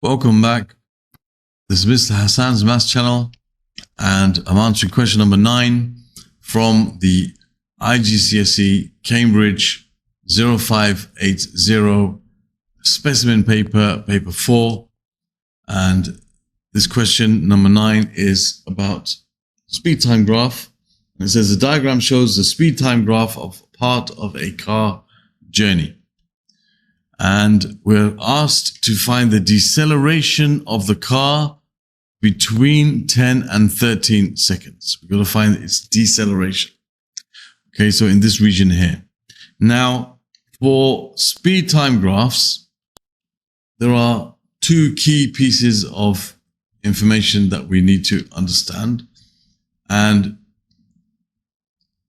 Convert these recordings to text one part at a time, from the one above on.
Welcome back. This is Mr. Hassan's Maths channel, and I'm answering question number 9 from the IGCSE Cambridge 0580 specimen paper 4. And this question number 9 is about speed time graph. And it says the diagram shows the speed time graph of part of a car journey. And we're asked to find the deceleration of the car between 10 and 13 seconds. We've got to find its deceleration. Okay, so in this region here. Now, for speed time graphs, there are two key pieces of information that we need to understand. And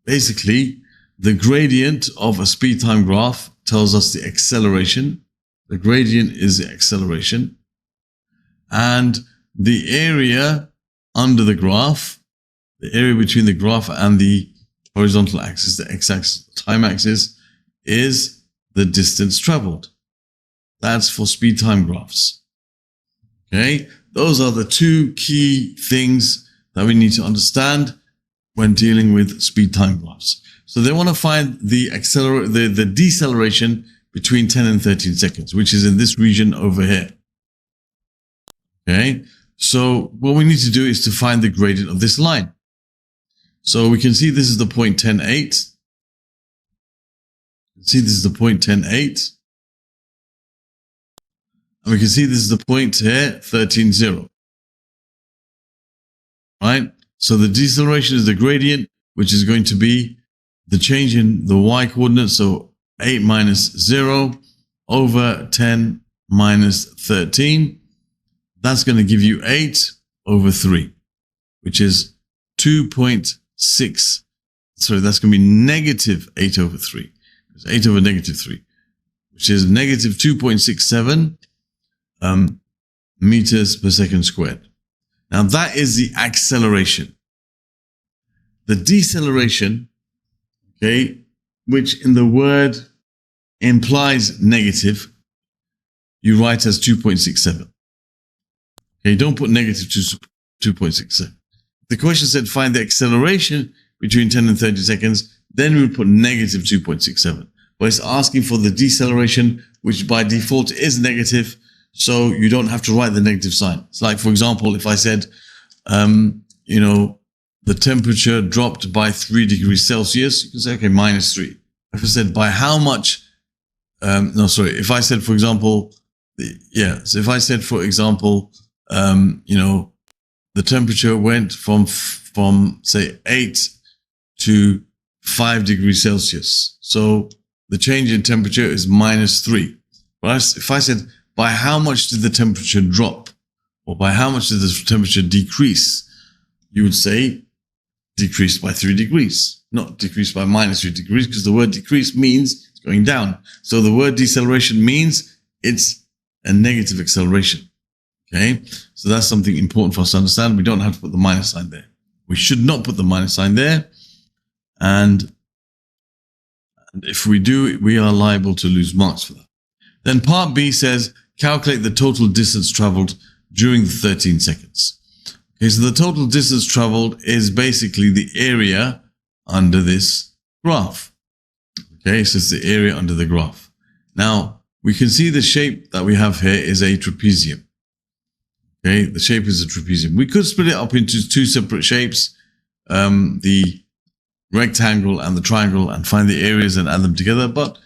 basically, the gradient of a speed time graph tells us the acceleration. The gradient is the acceleration. And the area under the graph, the area between the graph and the horizontal axis, the x-axis, the time axis, is the distance traveled. That's for speed time graphs. Okay, those are the two key things that we need to understand when dealing with speed time graphs. So they want to find the deceleration between 10 and 13 seconds, which is in this region over here. Okay, so what we need to do is to find the gradient of this line. So we can see this is the point 10.8. See, this is the point 10.8. And we can see this is the point here, 13.0. Right? So the deceleration is the gradient, which is going to be the change in the y coordinate. So 8 minus 0 over 10 minus 13. That's going to give you 8 over 3, which is 2.6. Sorry, that's going to be negative 8 over 3. It's 8 over negative 3, which is negative 2.67 meters per second squared. Now that is the acceleration. The deceleration, okay, which in the word implies negative, you write as 2.67. Okay, don't put negative 2.67. The question said find the acceleration between 10 and 30 seconds, then we would put negative 2.67. But it's asking for the deceleration, which by default is negative, so you don't have to write the negative sign. It's like, for example, if I said, the temperature dropped by 3 degrees Celsius, you can say, okay, minus 3. If I said by how much, if I said, for example, so if I said, for example, the temperature went from say 8 to 5 degrees Celsius. So the change in temperature is minus 3. But if I said, by how much did the temperature drop? Or by how much did the temperature decrease? You would say decreased by 3 degrees, not decreased by minus 3 degrees, because the word decrease means it's going down. So the word deceleration means it's a negative acceleration. Okay, so that's something important for us to understand. We don't have to put the minus sign there. We should not put the minus sign there. And if we do, we are liable to lose marks for that. Then part B says, calculate the total distance traveled during the 13 seconds. Okay, so the total distance traveled is basically the area under this graph. Okay, so it's the area under the graph. Now, we can see the shape that we have here is a trapezium. Okay, the shape is a trapezium. We could split it up into two separate shapes, the rectangle and the triangle, and find the areas and add them together. But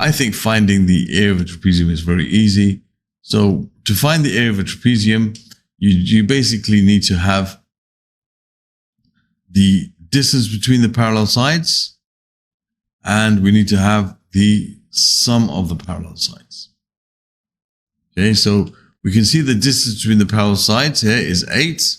I think finding the area of a trapezium is very easy. So to find the area of a trapezium, you basically need to have the distance between the parallel sides, and we need to have the sum of the parallel sides. Okay, so we can see the distance between the parallel sides here is 8,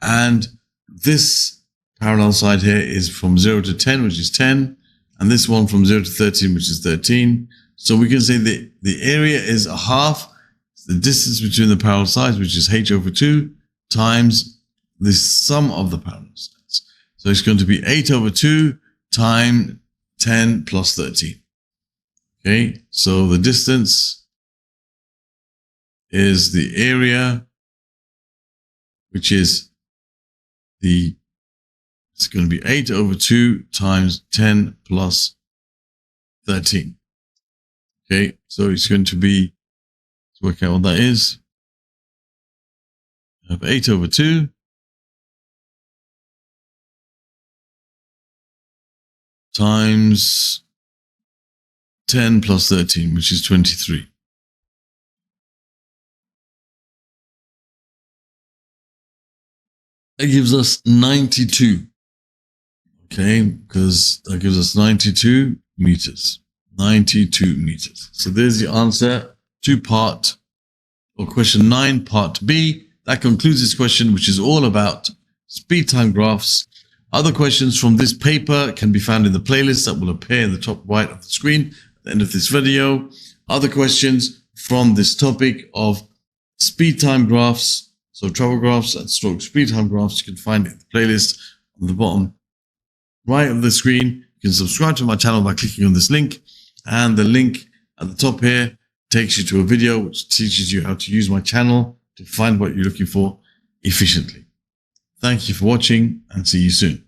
and this parallel side here is from 0 to 10, which is 10, and this one from 0 to 13, which is 13. So we can say the area is a half the distance between the parallel sides, which is h over 2, times the sum of the parallel sides. So it's going to be 8 over 2 times 10 plus 13. Okay, so the distance is the area, which is it's going to be 8 over 2 times 10 plus 13. Okay, so it's going to be, let's work out what that is. I have 8 over 2 times 10 plus 13, which is 23. That gives us 92. Okay, because that gives us 92 meters. 92 meters. So there's the answer to question 9, part B. That concludes this question, which is all about speed time graphs. Other questions from this paper can be found in the playlist that will appear in the top right of the screen at the end of this video. Other questions from this topic of speed time graphs, so travel graphs and stroke speed time graphs, you can find it in the playlist on the bottom right of the screen. You can subscribe to my channel by clicking on this link, and the link at the top here takes you to a video which teaches you how to use my channel to find what you're looking for efficiently. Thank you for watching, and see you soon.